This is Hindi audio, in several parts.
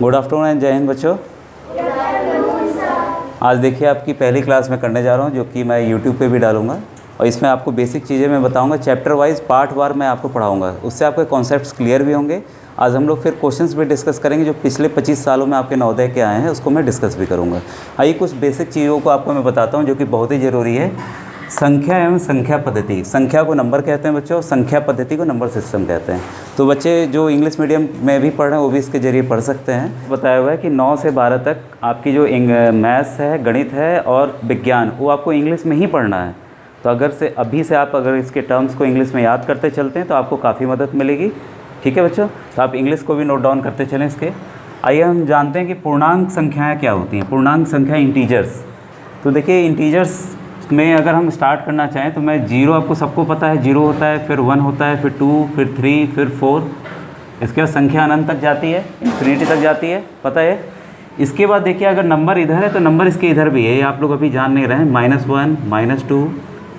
गुड आफ्टरनून एंड जय हिंद बच्चों। आज देखिए आपकी पहली क्लास में करने जा रहा हूँ, जो कि मैं यूट्यूब पे भी डालूंगा और इसमें आपको बेसिक चीज़ें मैं बताऊंगा। चैप्टर वाइज पार्ट वार मैं आपको पढ़ाऊंगा, उससे आपके कॉन्सेप्ट्स क्लियर भी होंगे। आज हम लोग फिर क्वेश्चंस भी डिस्कस करेंगे जो पिछले 25 सालों में आपके नवोदय के आए हैं, उसको मैं डिस्कस भी करूँगा। आइए कुछ बेसिक चीज़ों को आपको मैं बताता हूँ जो कि बहुत ही ज़रूरी है। संख्या एवं संख्या पद्धति, संख्या को नंबर कहते हैं बच्चों, संख्या पद्धति को नंबर सिस्टम कहते हैं। तो बच्चे जो इंग्लिश मीडियम में भी पढ़ रहे हैं वो भी इसके ज़रिए पढ़ सकते हैं। बताया हुआ है कि 9 से 12 तक आपकी जो मैथ्स है, गणित है और विज्ञान, वो आपको इंग्लिश में ही पढ़ना है। तो अभी से आप अगर इसके टर्म्स को इंग्लिश में याद करते चलते हैं तो आपको काफ़ी मदद मिलेगी। ठीक है बच्चों, तो आप इंग्लिश को भी नोट डाउन करते चलें इसके। आइए हम जानते हैं कि पूर्णांक संख्याएँ क्या होती हैं। पूर्णांक संख्या इंटीजर्स, तो देखिए इंटीजर्स में अगर हम स्टार्ट करना चाहें तो मैं जीरो, आपको सबको पता है जीरो होता है, फिर 1 होता है, फिर 2, फिर 3, फिर 4। इसके बाद संख्या अनंत तक जाती है, इन्फिनिटी तक जाती है, पता है। इसके बाद देखिए अगर नंबर इधर है तो नंबर इसके इधर भी है, ये आप लोग अभी जान नहीं रहे हैं। -1, -2,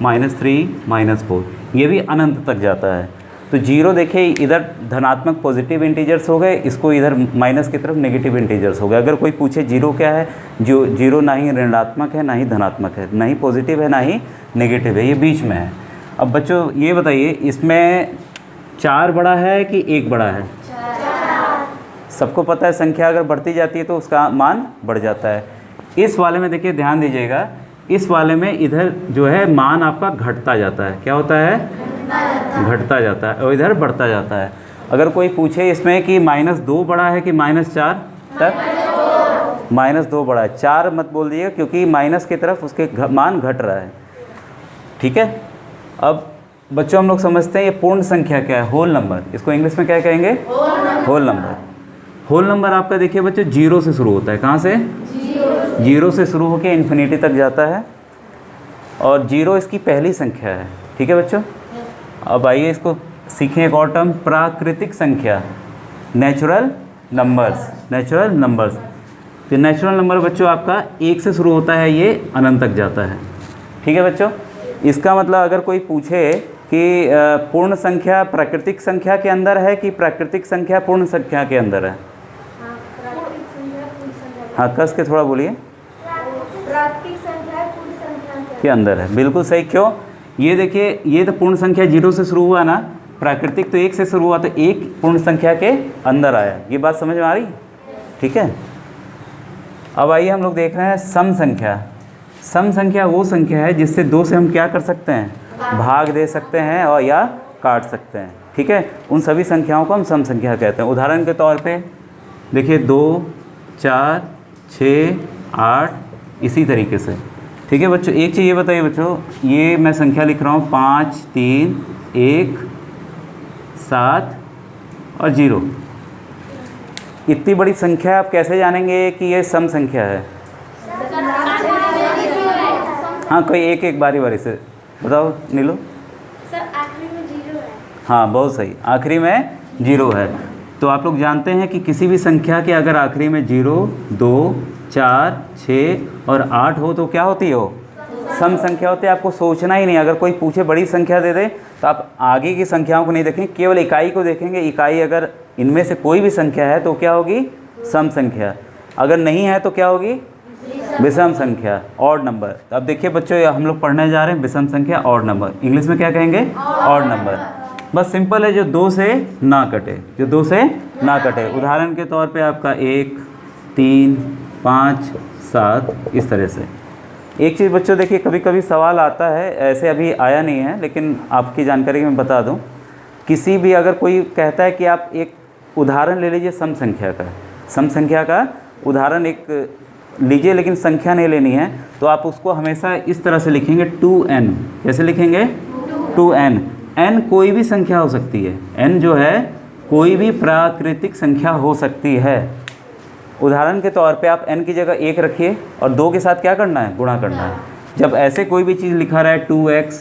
-3, -4, ये भी अनंत तक जाता है। तो जीरो देखिए इधर धनात्मक पॉजिटिव इंटीजर्स हो गए, इसको इधर माइनस की तरफ नेगेटिव इंटीजर्स हो गए। अगर कोई पूछे जीरो क्या है, जो जीरो ना ही ऋणात्मक है ना ही धनात्मक है, ना ही पॉजिटिव है ना ही नेगेटिव है, ये बीच में है। अब बच्चों ये बताइए इसमें 4 बड़ा है कि 1 बड़ा है? 4। सबको पता है संख्या अगर बढ़ती जाती है तो उसका मान बढ़ जाता है। इस वाले में देखिए ध्यान दीजिएगा, इस वाले में इधर जो है मान आपका घटता जाता है। क्या होता है? घटता जाता है और इधर बढ़ता जाता है। अगर कोई पूछे इसमें कि -2 बड़ा है कि -4 तक, -2 बड़ा है। 4 मत बोल दिए क्योंकि माइनस की तरफ उसके मान घट रहा है। ठीक है, अब बच्चों हम लोग समझते हैं ये पूर्ण संख्या क्या है, होल नंबर। इसको इंग्लिश में क्या कहेंगे? Whole number. होल नंबर आपका देखिए बच्चों जीरो से शुरू होता है। कहाँ से? जीरो से शुरू होकर इन्फिनिटी तक जाता है और जीरो इसकी पहली संख्या है। ठीक है बच्चों, अब आइए इसको सीखें एक और टर्म, प्राकृतिक संख्या, नेचुरल नंबर्स। नेचुरल नंबर्स, तो नेचुरल नंबर बच्चों आपका 1 से शुरू होता है, ये अनंत तक जाता है। ठीक है बच्चों, इसका मतलब अगर कोई पूछे कि पूर्ण संख्या प्राकृतिक संख्या के अंदर है कि प्राकृतिक संख्या पूर्ण संख्या के अंदर है? हाँ कस के थोड़ा बोलिए। प्राकृतिक संख्या पूर्ण संख्या के अंदर है, बिल्कुल सही। क्यों? ये देखिए ये तो पूर्ण संख्या 0 से शुरू हुआ ना, प्राकृतिक तो 1 से शुरू हुआ, तो 1 पूर्ण संख्या के अंदर आया। ये बात समझ में आ रही? ठीक है, अब आइए हम लोग देख रहे हैं सम संख्या। सम संख्या वो संख्या है जिससे 2 से हम क्या कर सकते हैं? भाग दे सकते हैं और या काट सकते हैं। ठीक है, उन सभी संख्याओं को हम सम संख्या कहते हैं। उदाहरण के तौर पे देखिए 2, 4, 6, 8, इसी तरीके से। ठीक है बच्चों, एक चीज़ ये बताइए बच्चों, ये मैं संख्या लिख रहा हूँ 5, 3, 1, 7 और 0। इतनी बड़ी संख्या आप कैसे जानेंगे कि ये सम संख्या है? हाँ कोई एक बारी से बताओ नीलू। सर आखिरी में 0 है। हाँ बहुत सही, आखिरी में 0 है। तो आप लोग जानते हैं कि किसी भी संख्या के अगर आखिरी में 0, 2, 4, 6 और 8 हो तो क्या होती हो? सम संख्या होती है। आपको सोचना ही नहीं, अगर कोई पूछे बड़ी संख्या दे दे तो आप आगे की संख्याओं को नहीं देखेंगे, केवल इकाई को देखेंगे। इकाई अगर इनमें से कोई भी संख्या है तो क्या होगी? सम संख्या। अगर नहीं है तो क्या होगी? विषम संख्या, ऑड नंबर। अब देखिए बच्चों हम लोग पढ़ने जा रहे हैं विषम संख्या, ऑड नंबर। इंग्लिश में क्या कहेंगे? Odd number. बस सिंपल है, जो 2 से ना कटे, जो 2 से ना कटे। उदाहरण के तौर पे आपका 1, 3, 5, 7, इस तरह से। एक चीज़ बच्चों देखिए कभी कभी सवाल आता है, ऐसे अभी आया नहीं है लेकिन आपकी जानकारी मैं बता दूं। किसी भी अगर कोई कहता है कि आप एक उदाहरण ले लीजिए सम संख्या का, सम संख्या का उदाहरण एक लीजिए, लेकिन संख्या नहीं लेनी है, तो आप उसको हमेशा इस तरह से लिखेंगे 2n। कैसे लिखेंगे? 2n। n कोई भी संख्या हो सकती है, n जो है कोई भी प्राकृतिक संख्या हो सकती है। उदाहरण के तौर पे आप n की जगह 1 रखिए और 2 के साथ क्या करना है? गुणा करना है। जब ऐसे कोई भी चीज़ लिखा रहा है 2x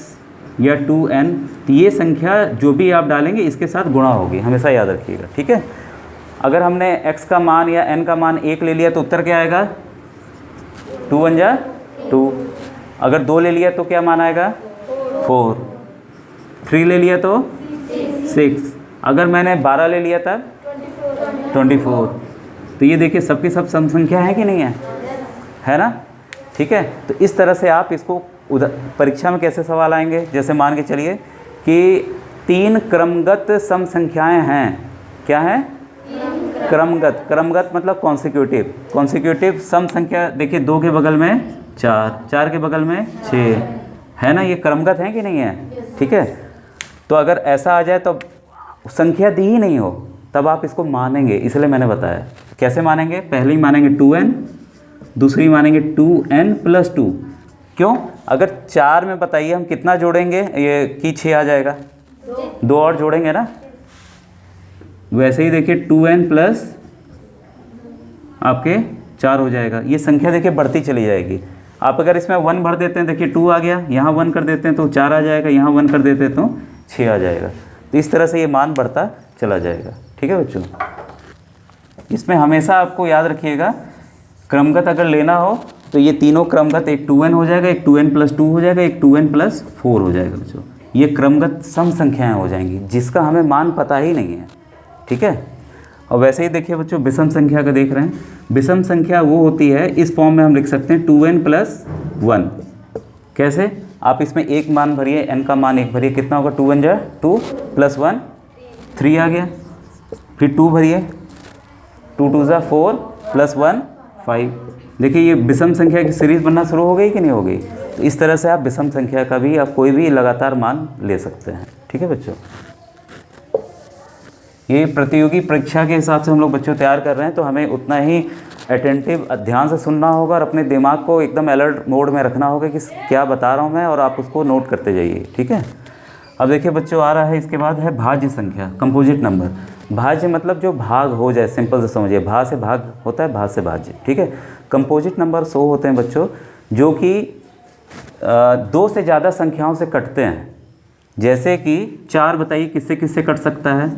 या 2n, तो ये संख्या जो भी आप डालेंगे इसके साथ गुणा होगी, हमेशा याद रखिएगा। ठीक है, अगर हमने x का मान या n का मान 1 ले लिया तो उत्तर क्या आएगा? 2 1 जा 2। अगर 2 ले लिया तो क्या मान आएगा? 4। 3 ले लिया तो 6। अगर मैंने 12 ले लिया था 24। तो ये देखिए सबकी सब सम संख्या है कि नहीं है ना? ठीक है, तो इस तरह से आप इसको परीक्षा में कैसे सवाल आएंगे, जैसे मान के चलिए कि 3 क्रमगत सम संख्याएँ हैं। क्या है? क्रमगत। क्रमगत मतलब कॉन्सिक्यूटिव सम संख्या। देखिए 2 के बगल में 4, 4 के बगल में 6 है ना, ये क्रमगत है कि नहीं है? ठीक है, तो अगर ऐसा आ जाए तो संख्या दी ही नहीं हो तब आप इसको मानेंगे, इसलिए मैंने बताया। कैसे मानेंगे? पहली मानेंगे 2n, दूसरी मानेंगे 2n + 2। क्यों? अगर 4 में बताइए हम कितना जोड़ेंगे ये कि 6 आ जाएगा, 2 और जोड़ेंगे ना। वैसे ही देखिए 2n प्लस आपके 4 हो जाएगा। ये संख्या देखिए बढ़ती चली जाएगी। आप अगर इसमें 1 भर देते हैं, देखिए 2 आ गया, यहाँ 1 कर देते हैं तो 4 आ जाएगा, यहाँ 1 कर देते हैं तो 6 आ जाएगा। तो इस तरह से ये मान बढ़ता चला जाएगा। ठीक है बच्चों, इसमें हमेशा आपको याद रखिएगा क्रमगत अगर लेना हो तो ये तीनों क्रमगत, एक 2n हो जाएगा, एक 2n + 2 हो जाएगा, एक 2n + 4 हो जाएगा बच्चों। ये क्रमगत सम संख्याएँ हो जाएंगी जिसका हमें मान पता ही नहीं है। ठीक है, और वैसे ही देखिए बच्चों विषम संख्या का देख रहे हैं। विषम संख्या वो होती है, इस फॉर्म में हम लिख सकते हैं 2n + 1। कैसे? आप इसमें एक मान भरिए, n का मान 1 भरिए, कितना होगा? 2 × 1 = 2 + 1 3 आ गया। फिर 2 भरिए, 2 × 2 = 4 + 1 5। देखिए ये विषम संख्या की सीरीज़ बनना शुरू हो गई कि नहीं हो गई? तो इस तरह से आप विषम संख्या का भी आप कोई भी लगातार मान ले सकते हैं। ठीक है बच्चों, ये प्रतियोगी परीक्षा के हिसाब से हम लोग बच्चों तैयार कर रहे हैं, तो हमें उतना ही अटेंटिव ध्यान से सुनना होगा और अपने दिमाग को एकदम अलर्ट मोड में रखना होगा कि क्या बता रहा हूँ मैं, और आप उसको नोट करते जाइए। ठीक है, अब देखिए बच्चों आ रहा है इसके बाद है भाज्य संख्या, कंपोजिट नंबर। भाज्य मतलब जो भाग हो जाए, सिंपल से समझिए, भा से भाग होता है, भा से भाज्य। ठीक है, कंपोजिट नंबर 100 होते हैं बच्चों जो कि 2 से ज़्यादा संख्याओं से कटते हैं। जैसे कि 4 बताइए किससे किससे कट सकता है?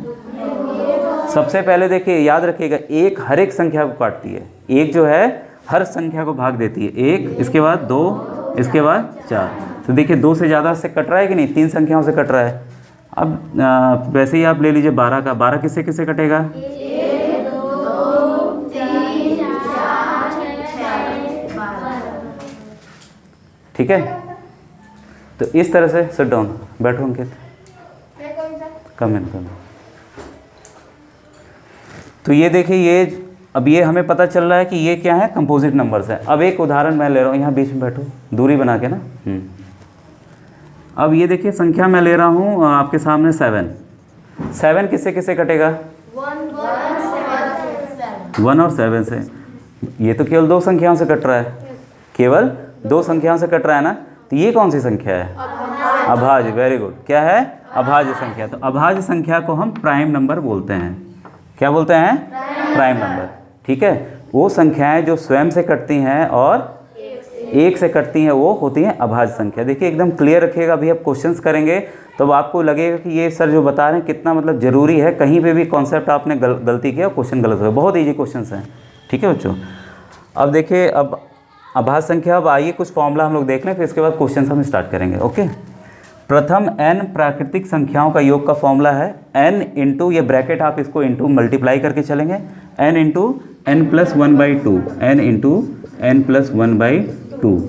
सबसे पहले देखिए याद रखिएगा, 1 हर एक संख्या को काटती है। 1 जो है हर संख्या को भाग देती है। 1, इसके बाद 2, इसके बाद 4। तो देखिए 2 से ज़्यादा से कट रहा है कि नहीं? 3 संख्याओं से कट रहा है। अब वैसे ही आप ले लीजिए 12 का। 12 किससे किससे कटेगा? 1 2 3 4 6 ठीक है, तो इस तरह से सिट डाउन, बैठो अंकित, कम इन। तो ये देखिए, ये अब ये हमें पता चल रहा है कि ये क्या है? कंपोजिट नंबर्स है। अब एक उदाहरण मैं ले रहा हूँ, यहाँ बीच में बैठो, दूरी बना के ना। अब ये देखिए संख्या मैं ले रहा हूँ आपके सामने 7। 7 किससे किससे कटेगा? 1 और 7 से। ये तो केवल 2 संख्याओं से कट रहा है, केवल 2 संख्याओं से कट रहा है ना। तो ये कौन सी संख्या है? अभाज्य। वेरी गुड, क्या है? अभाज्य संख्या। तो अभाज्य संख्या को हम प्राइम नंबर बोलते हैं। क्या बोलते हैं? Prime number. ठीक है, वो संख्याएं जो स्वयं से कटती हैं और 1 से कटती हैं वो होती हैं अभाज्य संख्या। देखिए एकदम क्लियर रखिएगा, अभी आप क्वेश्चंस करेंगे तो आपको लगेगा कि ये सर जो बता रहे हैं कितना मतलब ज़रूरी है। कहीं पे भी कॉन्सेप्ट आपने गलती किया, क्वेश्चन गलत हुआ। बहुत ईजी क्वेश्चंस हैं। ठीक है बच्चों, अब देखिए अब अभाज्य संख्या, अब आइए कुछ फॉर्मूला हम लोग देख लें, फिर इसके बाद क्वेश्चन हम स्टार्ट करेंगे। ओके, प्रथम n प्राकृतिक संख्याओं का योग का फॉर्मूला है n इंटू, ये ब्रैकेट आप इसको इंटू मल्टीप्लाई करके चलेंगे, n into n + 1/2, n into n + 1/2।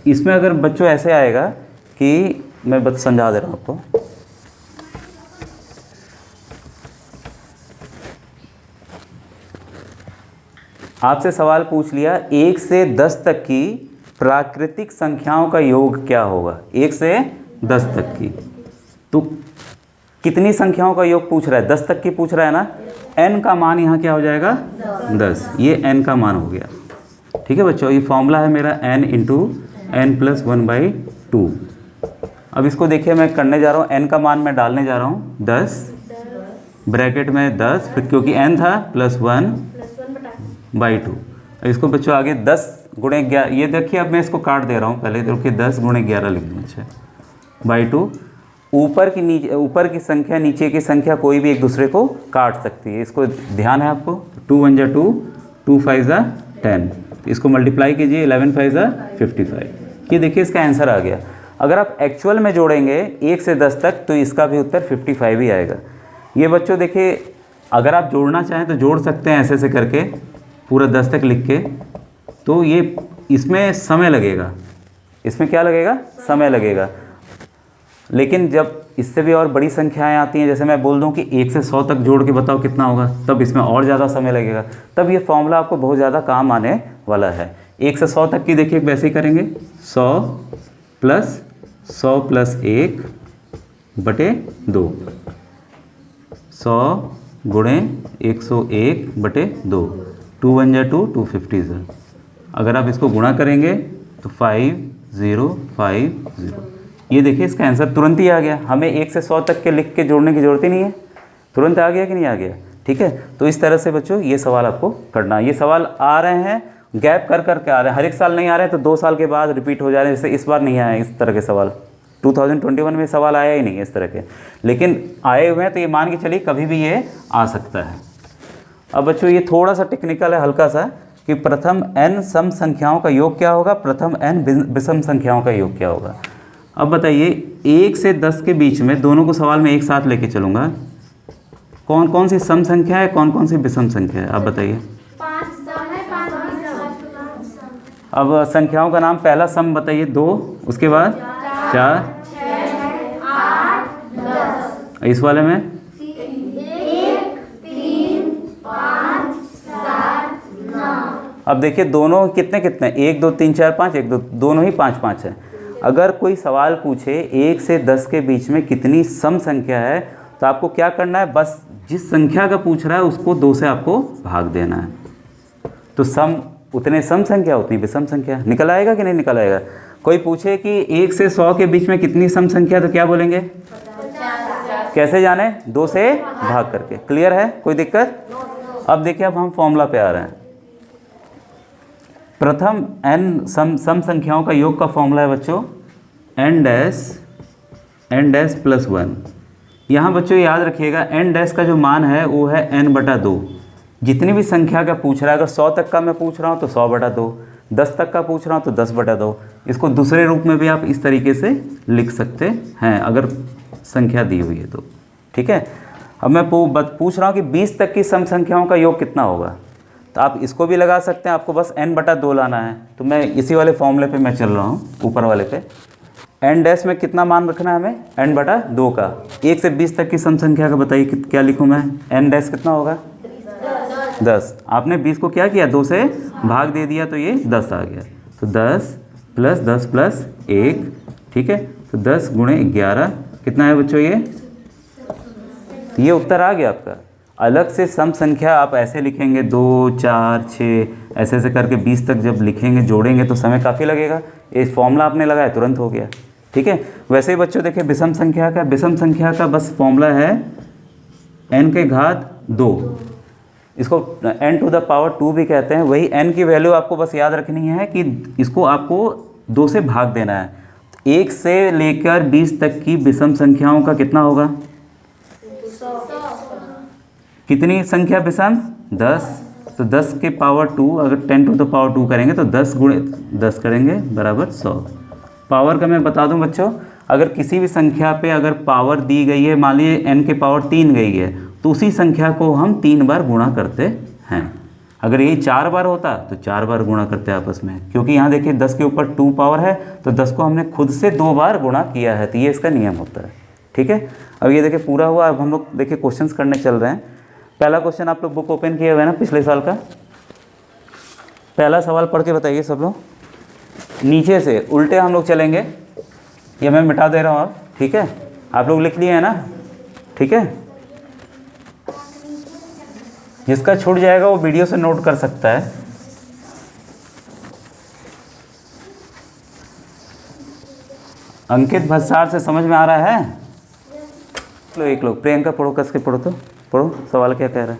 इसमें अगर बच्चों ऐसे आएगा कि मैं बस समझा दे रहा हूँ आपको। आपसे सवाल पूछ लिया 1 से 10 तक की प्राकृतिक संख्याओं का योग क्या होगा? 1 से 10 तक की, तो कितनी संख्याओं का योग पूछ रहा है? 10 तक की पूछ रहा है ना। n का मान यहाँ क्या हो जाएगा? 10। ये n का मान हो गया। ठीक है बच्चों, ये फॉर्मूला है मेरा n इंटू n + 1/2। अब इसको देखिए मैं करने जा रहा हूँ, n का मान मैं डालने जा रहा हूँ 10, ब्रैकेट में 10, फिर क्योंकि n था +1/2। इसको बच्चों आगे 10 × 11, ये देखिए अब मैं इसको काट दे रहा हूँ, पहले देखिए 10 × 11 लिख दूँ। अच्छा, /2। ऊपर की संख्या नीचे की संख्या कोई भी एक दूसरे को काट सकती है, इसको ध्यान है आपको। 2 × 1 = 2, 2 × 5 = 10, इसको मल्टीप्लाई कीजिए, 11 × 5 = 55। ये देखिए इसका आंसर आ गया। अगर आप एक्चुअल में जोड़ेंगे 1 से 10 तक तो इसका भी उत्तर 55 ही आएगा। ये बच्चों देखिए, अगर आप जोड़ना चाहें तो जोड़ सकते हैं ऐसे करके, पूरा 10 तक लिख के, तो ये इसमें समय लगेगा, इसमें क्या लगेगा, समय लगेगा। लेकिन जब इससे भी और बड़ी संख्याएं आती हैं, जैसे मैं बोल दूं कि 1 से 100 तक जोड़ के बताओ कितना होगा, तब इसमें और ज़्यादा समय लगेगा। तब ये फॉर्मूला आपको बहुत ज़्यादा काम आने वाला है। 1 से 100 तक की देखिए वैसे ही करेंगे, 100 प्लस 100 प्लस 1 बटे 2, 100 गुणे 101 बटे 2, 2 1 जा 2, 250 है। अगर आप इसको गुणा करेंगे तो 5050, ये देखिए इसका आंसर तुरंत ही आ गया। हमें 1 से 100 तक के लिख के जोड़ने की ज़रूरत ही नहीं है, तुरंत आ गया कि नहीं आ गया। ठीक है, तो इस तरह से बच्चों ये सवाल आपको करना है। ये सवाल आ रहे हैं गैप कर करके आ रहे हैं, हर एक साल नहीं आ रहे हैं तो 2 साल के बाद रिपीट हो जा रहे हैं। जैसे इस बार नहीं आए इस तरह के सवाल, 2021 में सवाल आया ही नहीं इस तरह के, लेकिन आए हुए हैं तो ये मान के चलिए कभी भी ये आ सकता है। अब बच्चों ये थोड़ा सा टेक्निकल है हल्का सा, कि प्रथम n सम संख्याओं का योग क्या होगा, प्रथम n विषम संख्याओं का योग क्या होगा। अब बताइए 1 से 10 के बीच में, दोनों को सवाल में एक साथ लेके चलूँगा, कौन कौन सी सम संख्या है, कौन कौन सी विषम संख्या है, आप बताइए। 5 सम है, 5 विषम। अब संख्याओं का नाम, पहला सम बताइए 2, उसके बाद 4, 8 10, इस वाले में 1 3 5 7 9। अब देखिए दोनों कितने कितने, 1 2 3 4 5, 1 2, दोनों ही 5 5 है। अगर कोई सवाल पूछे 1 से 10 के बीच में कितनी सम संख्या है, तो आपको क्या करना है, बस जिस संख्या का पूछ रहा है उसको 2 से आपको भाग देना है। तो सम उतने सम संख्या उतनी विषम संख्या, निकल आएगा कि नहीं निकल आएगा। कोई पूछे कि 1 से 100 के बीच में कितनी सम संख्या, तो क्या बोलेंगे, 50। कैसे जाने, 2 से भाग करके। क्लियर है, कोई दिक्कत। अब देखिए अब हम फॉर्मूला पे आ रहे हैं। प्रथम n सम संख्याओं का योग का फॉर्मूला है बच्चों n डैश प्लस 1। यहाँ बच्चों याद रखिएगा n डैश का जो मान है वो है n/2। जितनी भी संख्या का पूछ रहा है, अगर 100 तक का मैं पूछ रहा हूँ तो 100/2, 10 तक का पूछ रहा हूँ तो 10/2। इसको दूसरे रूप में भी आप इस तरीके से लिख सकते हैं अगर संख्या दी हुई है तो। ठीक है, अब मैं पूछ रहा हूँ कि 20 तक की सम संख्याओं का योग कितना होगा, तो आप इसको भी लगा सकते हैं, आपको बस n/2 लाना है। तो मैं इसी वाले फॉर्मूले पे मैं चल रहा हूँ, ऊपर वाले पे। n डैश में कितना मान रखना है हमें, n/2 का। 1 से 20 तक की सम संख्या का बताइए क्या लिखूँ मैं, n डैश कितना होगा, 10। आपने 20 को क्या किया, 2 से भाग दे दिया तो ये 10 आ गया। तो 10 प्लस 10 प्लस 1, ठीक है, तो 10 गुणे 11 कितना है बच्चों, ये उत्तर आ गया आपका। अलग से सम संख्या आप ऐसे लिखेंगे 2 4 6 ऐसे ऐसे करके 20 तक जब लिखेंगे जोड़ेंगे तो समय काफ़ी लगेगा। इस फॉर्मूला आपने लगाया तुरंत हो गया। ठीक है, वैसे ही बच्चों देखिए विषम संख्या का बस फॉर्मूला है n के घात 2, इसको n टू द पावर 2 भी कहते हैं। वही n की वैल्यू आपको बस याद रखनी है कि इसको आपको 2 से भाग देना है। 1 से लेकर 20 तक की विषम संख्याओं का कितना होगा, कितनी संख्या विषम, 10। तो 10 के पावर 2, अगर 10 टू द पावर 2 करेंगे तो 10 गुणे 10 करेंगे बराबर 100। पावर का मैं बता दूं बच्चों, अगर किसी भी संख्या पे अगर पावर दी गई है, मान लीजिए n के पावर 3 गई है, तो उसी संख्या को हम 3 बार गुणा करते हैं। अगर ये 4 बार होता तो 4 बार गुणा करते आपस में, क्योंकि यहाँ देखिए 10 के ऊपर 2 पावर है तो 10 को हमने खुद से 2 बार गुणा किया है, तो ये इसका नियम होता है। ठीक है, अब ये देखिए पूरा हुआ। अब हम लोग देखिए क्वेश्चंस करने चल रहे हैं। पहला क्वेश्चन आप लोग बुक ओपन किए हुए हैं ना पिछले साल का। पहला सवाल पढ़ के बताइए सब लोग, नीचे से उल्टे हम लोग चलेंगे, ये मैं मिटा दे रहा हूँ अब। ठीक है, आप लोग लिख लिए हैं ना, ठीक है। जिसका छूट जाएगा वो वीडियो से नोट कर सकता है। अंकित भस्सार से समझ में आ रहा है, लो एक लोग, प्रियंका पढ़ो, कस के पढ़ो, तो पढ़ो सवाल क्या कह रहा है।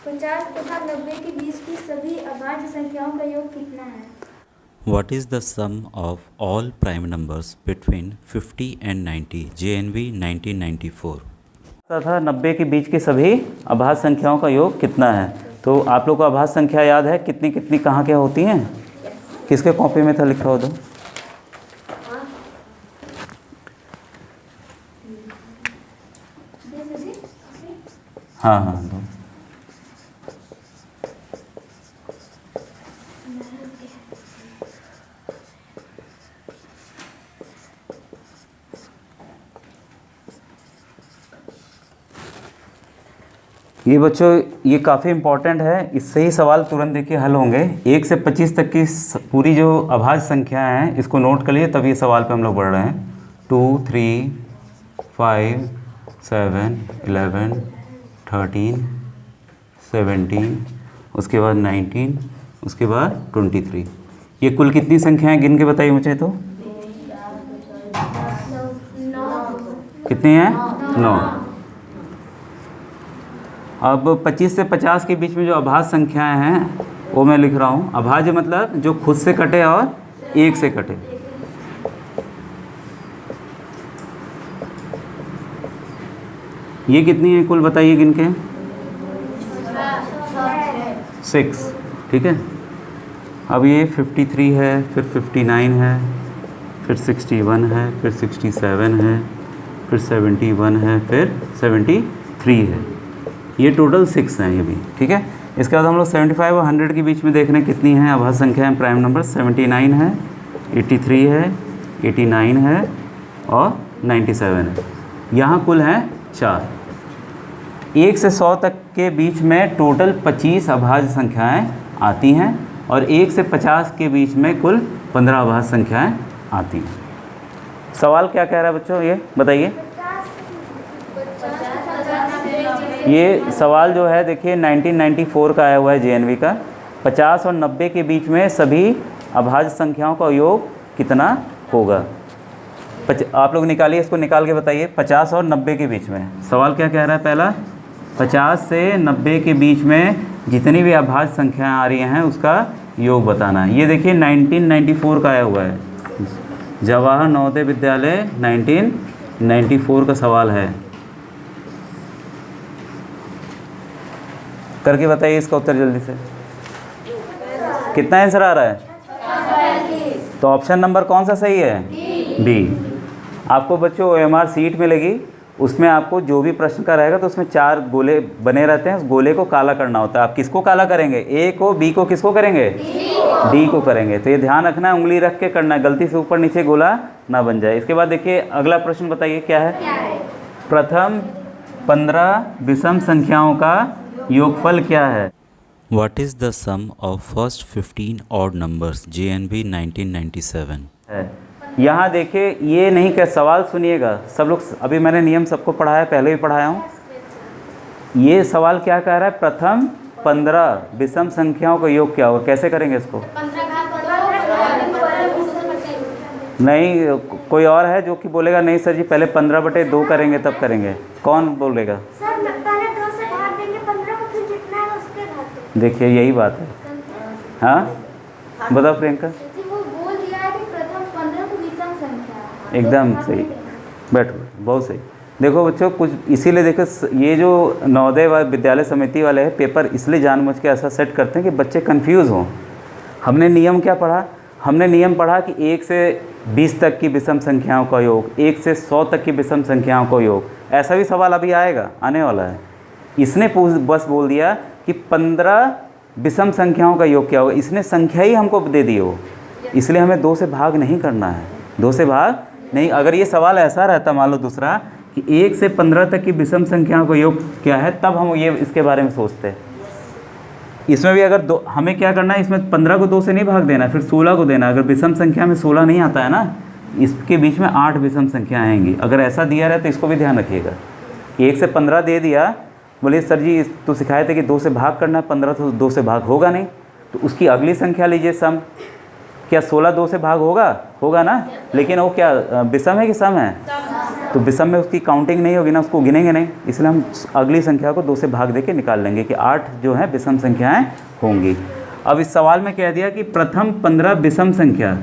50 तथा 90 के बीच की सभी अभाज्य संख्याओं का योग कितना है? What is the sum of all prime numbers between 50 and 90? JNV 1994. तथा 90 के बीच की सभी अभाज्य संख्याओं का योग कितना है। तो आप लोग को अभाज्य संख्या याद है कितनी कितनी कहाँ क्या होती हैं, किसके कॉपी में था लिखा हो तो। हाँ हाँ, ये बच्चों ये काफ़ी इम्पोर्टेंट है, इससे ही सवाल तुरंत देखिए हल होंगे। 1 से 25 तक की पूरी जो अभाज्य संख्याएं हैं इसको नोट कर लिए, तब ये सवाल पे हम लोग बढ़ रहे हैं। 2, 3, 5, 7, 11, 13, 17, उसके बाद 19, उसके बाद 23। ये कुल कितनी संख्याएं गिन के बताइए मुझे तो। कितनी हैं? 9। अब 25 से 50 के बीच में जो अभाज्य संख्याएं हैं वो मैं लिख रहा हूँ। अभाज्य मतलब जो खुद से कटे और 1 से कटे। ये कितनी है कुल बताइए गिन के। 6, ठीक है। अब ये 53 है, फिर 59 है, फिर 61 है, फिर 67 है, फिर 71 है, फिर 73 है। ये टोटल 6 हैं ये भी, ठीक है। इसके बाद हम लोग 75 और 100 के बीच में देख रहे हैं कितनी हैं अभाज्य संख्याएं प्राइम नंबर। 79 है, 83 है, 89 है और 97 है। यहाँ कुल हैं 4। 1 से 100 तक के बीच में टोटल 25 अभाज्य संख्याएं आती हैं और 1 से 50 के बीच में कुल 15 अभाज्य संख्याएं आती हैं। सवाल क्या कह रहा है बच्चों, ये बताइए। ये सवाल जो है देखिए 1994 का आया हुआ है JNV का। 50 और 90 के बीच में सभी अभाज्य संख्याओं का योग कितना होगा। आप लोग निकालिए, इसको निकाल के बताइए। 50 और 90 के बीच में सवाल क्या कह रहा है। पहला 50 से 90 के बीच में जितनी भी अभाज्य संख्याएं आ रही हैं उसका योग बताना है। ये देखिए 1994 का आया हुआ है, जवाहर नवोदय विद्यालय 1994 का सवाल है। करके बताइए इसका उत्तर जल्दी से। कितना आंसर आ रहा है? तो ऑप्शन नंबर कौन सा सही है? डी। आपको बच्चों OMR सीट मिलेगी, उसमें आपको जो भी प्रश्न का रहेगा तो उसमें 4 गोले बने रहते हैं। उस गोले को काला करना होता है। आप किसको काला करेंगे? A को, B को, किसको करेंगे? D को करेंगे। तो ये ध्यान रखना है, उंगली रख के करना है, गलती से ऊपर नीचे गोला ना बन जाए। इसके बाद देखिए अगला प्रश्न बताइए क्या है। प्रथम 15 विषम संख्याओं का योगफल क्या है? What is the sum of first 15 odd numbers JNV 1997? यहाँ देखिए ये नहीं क्या, सवाल सुनिएगा सब लोग। अभी मैंने नियम सबको पढ़ाया, पहले भी पढ़ाया हूँ। ये सवाल क्या कह रहा है? प्रथम 15 विषम संख्याओं का योग क्या होगा। कैसे करेंगे इसको? नहीं, कोई और है जो कि बोलेगा नहीं सर जी पहले 15/2 करेंगे तब करेंगे। कौन बोलेगा? देखिए यही बात है। हाँ बताओ प्रियंका। वो बोल दिया है कि प्रथम 15 को विषम संख्या। एकदम सही, बैठो, बहुत सही। देखो बच्चों कुछ इसीलिए देखो ये जो नवोदय विद्यालय समिति वाले हैं पेपर इसलिए जानबूझ के ऐसा सेट करते हैं कि बच्चे कंफ्यूज हों। हमने नियम क्या पढ़ा? हमने नियम पढ़ा कि 1 से 20 तक की विषम संख्याओं का योग, 1 से 100 तक की विषम संख्याओं का योग। ऐसा भी सवाल अभी आएगा, आने वाला है। इसने बस बोल दिया कि 15 विषम संख्याओं का योग क्या होगा। इसने संख्या ही हमको दे दी हो, इसलिए हमें 2 से भाग नहीं करना है। 2 से भाग नहीं। अगर ये सवाल ऐसा रहता मान लो दूसरा कि 1 से 15 तक की विषम संख्याओं का योग क्या है, तब हम ये इसके बारे में सोचते। इसमें भी अगर हमें क्या करना है, इसमें 15 को 2 से नहीं भाग देना, फिर 16 को देना। अगर विषम संख्या में 16 नहीं आता है ना, इसके बीच में 8 विषम संख्या आएंगी। अगर ऐसा दिया रहे तो इसको भी ध्यान रखिएगा। 1 से 15 दे दिया, बोले सर जी तो सिखाए थे कि 2 से भाग करना है, 15 तो 2 से भाग होगा नहीं, तो उसकी अगली संख्या लीजिए सम। क्या 16 2 से भाग होगा? होगा ना। लेकिन वो क्या विषम है कि सम है? तो विषम में उसकी काउंटिंग नहीं होगी ना, उसको गिनेंगे नहीं। इसलिए हम अगली संख्या को 2 से भाग दे के निकाल लेंगे कि 8 जो है विषम संख्याएँ होंगी। अब इस सवाल में कह दिया कि प्रथम 15 विषम संख्या।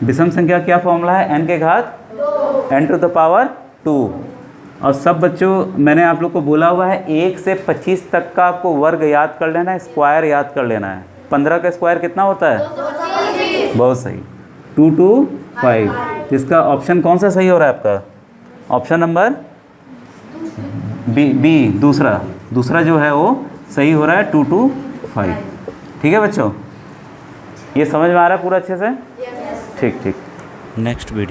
विषम संख्या क्या फॉर्मूला है? n के घात n to the power 2। और सब बच्चों मैंने आप लोग को बोला हुआ है 1 से 25 तक का आपको वर्ग याद कर लेना है, स्क्वायर याद कर लेना है। 15 का स्क्वायर कितना होता है? बहुत सही, 2 to 5। इसका ऑप्शन कौन सा सही हो रहा है आपका? ऑप्शन नंबर बी, दूसरा जो है वो सही हो रहा है, 2 to 5। ठीक है बच्चों, ये समझ में आ रहा है पूरा अच्छे से? ठीक। Next video